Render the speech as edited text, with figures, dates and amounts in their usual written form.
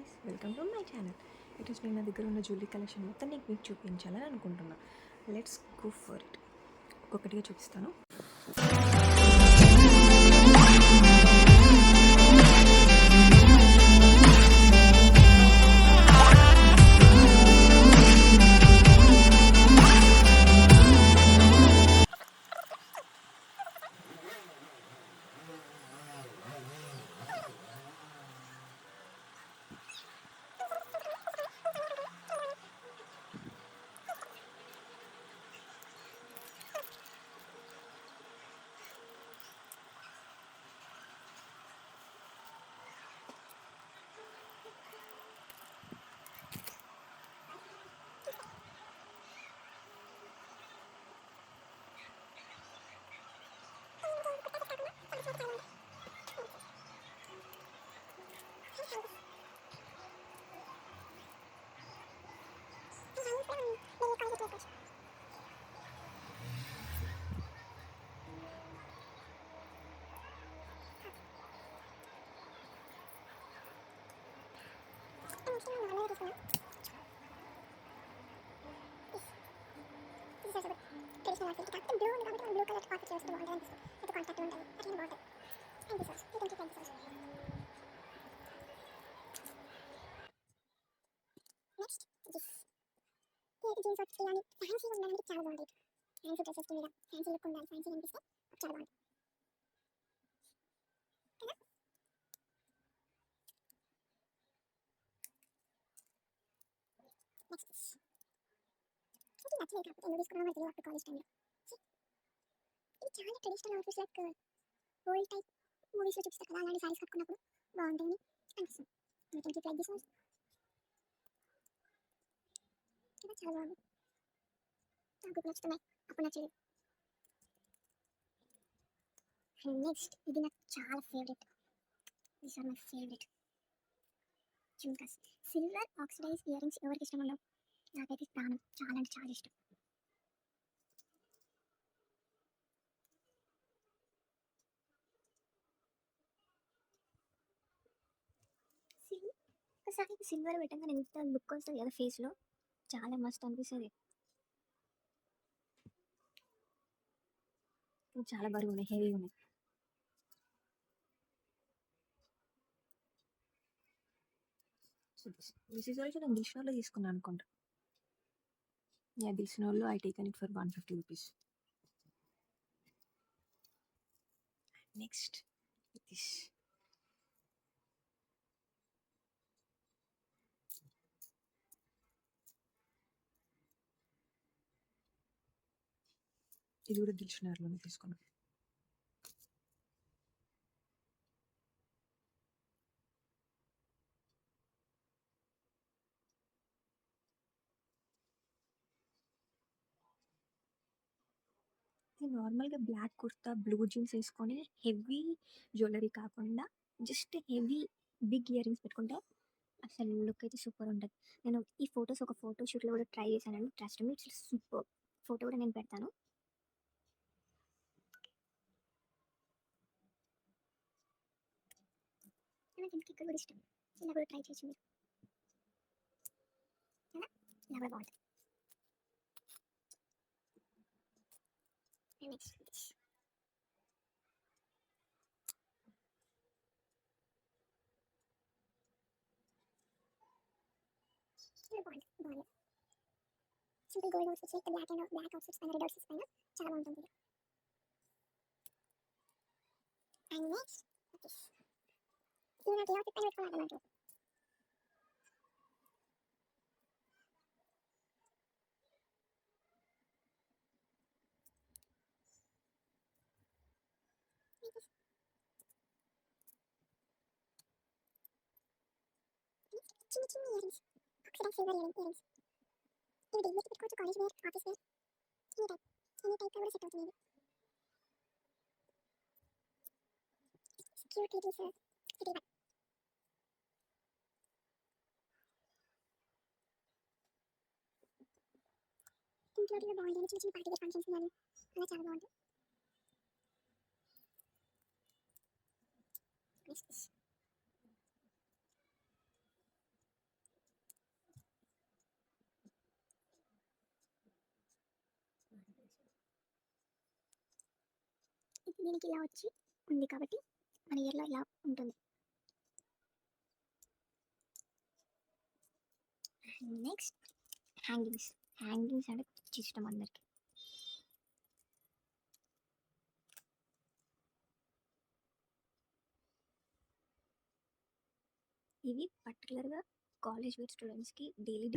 Guys, welcome to my channel. ఈరోజు నేను నా దగ్గర ఉన్న జ్యువెలరీ కలెక్షన్ మొత్తం మీకు చూపించాలని అనుకుంటున్నా. Let's go for it. ఒక్కొక్కటిగా చూపిస్తాను. ట్రెడిషనల్ అవుట్ఫిట్ కాకపోతే బ్లూ ఉంది కాబట్టి మనం బ్లూ కలర్ అవుట్ఫిట్ చేస్తే బాగుంటుంది అనిపిస్తుంది. అయితే కాంటాక్ట్ ఉంటుంది అట్లా బాగుంటుంది. Thank you sir. Thank you sir. Next this jeans వచ్చి కానీ ఫ్యాన్సీ ఉండాలంటే చాలా బాగుంటుంది. ఫ్యాన్సీ డ్రెస్సెస్ మీద ఫ్యాన్సీ లుక్ ఉండాలి, ఫ్యాన్సీ అనిపిస్తే చాలా బాగుంటుంది కదా. నెక్స్ట్ ఇది నచ్చలేదు కాకపోతే ఎందుకు తీసుకున్నామో తెలియదు అప్పుడు కాలేజ్ టైంలో. ఇది చాలా traditional outfits like old type మూవీస్లో చూపిస్తారు కదా, అలాంటి సారీస్ కట్టుకున్నప్పుడు బాగుంటుంది అనిపిస్తుంది. You can keep like this one కదా, చాలా బాగుంది. నాకు నచ్చుతున్నాయి, అప్పుడు నచ్చలేదు. అండ్ నెక్స్ట్ ఇది నాకు చాలా favourite. These are my favourite jhumkas. Silver oxidise earrings ఎవరికి ఇష్టం ఉండవు, నాకైతే ప్రాణం, చాలా అంటే చాలా ఇష్టం. ఒకసారి సిల్వర్ పెట్టంగా ఎంత లుక్ వస్తుంది కదా ఫేస్లో, చాలా మస్తు అనిపిస్తుంది. చాలా బరువు ఉన్నాయి, హెవీ ఉన్నాయి. దిస్ ఈస్ ఆల్సో నేను దిష్ణోలో తీసుకున్నాను అనుకుంటా. యా, దిష్ణోలో I taken it for 150 rupees. Next this ఇది కూడా దిల్షునర్లోనే తీసుకున్నాను. ఇది నార్మల్గా బ్లాక్ కుర్తా బ్లూ జీన్స్ వేసుకొని హెవీ జ్యువెలరీ కాకుండా just heavy big ear rings పెట్టుకుంటే అసలు లుక్ అయితే సూపర్ ఉంటుంది. నేను ఈ ఫొటోస్ ఒక ఫోటో షూట్లో కూడా ట్రై చేశానండి. Trust me, it's super. Photo కూడా నేను పెడతాను. నాకు ఇంటికి ఇక్కడ కూడా ఇష్టం, ఇలా కూడా ట్రై చేయొచ్చు మీరు కదా, ఇలా కూడా బాగుంటుంది. నెక్స్ట్ ఇలా బాగుంది. Simple gold outfits like black and black outfits పైన రెడ్ అవుట్ఫిట్స్ పైన చాలా బాగుంటుంది. అండ్ నెక్స్ట్ దిస్ ఇది నాకు ఏ అవుట్ఫిట్ పైన పెట్టుకోవాలి అన్నట్టు. చిన్న చిన్న earrings, oxidise silver earrings. ఇవి డైలీ పెట్టుకోవచ్చు, college wear, office wear, any type కూడా సెట్ అవుతుంది. Cute little city one. ఇంట్లో కూడా బాగుంటుంది, చిన్న చిన్న పార్టీ వేర్ ఫంక్షన్స్ కానీ అలా చాలా బాగుంటుంది. నెక్స్ట్ దీనికి ఇలా వచ్చి ఉంది కాబట్టి మన ఇయర్లో ఇలా ఉంటుంది. Next hangings. హ్యాంగింగ్స్ అంటే పిచ్చి ఇష్టం అందరికి. ఇవి పర్టికులర్గా కాలేజ్ వేర్ స్టూడెంట్స్కి డైలీ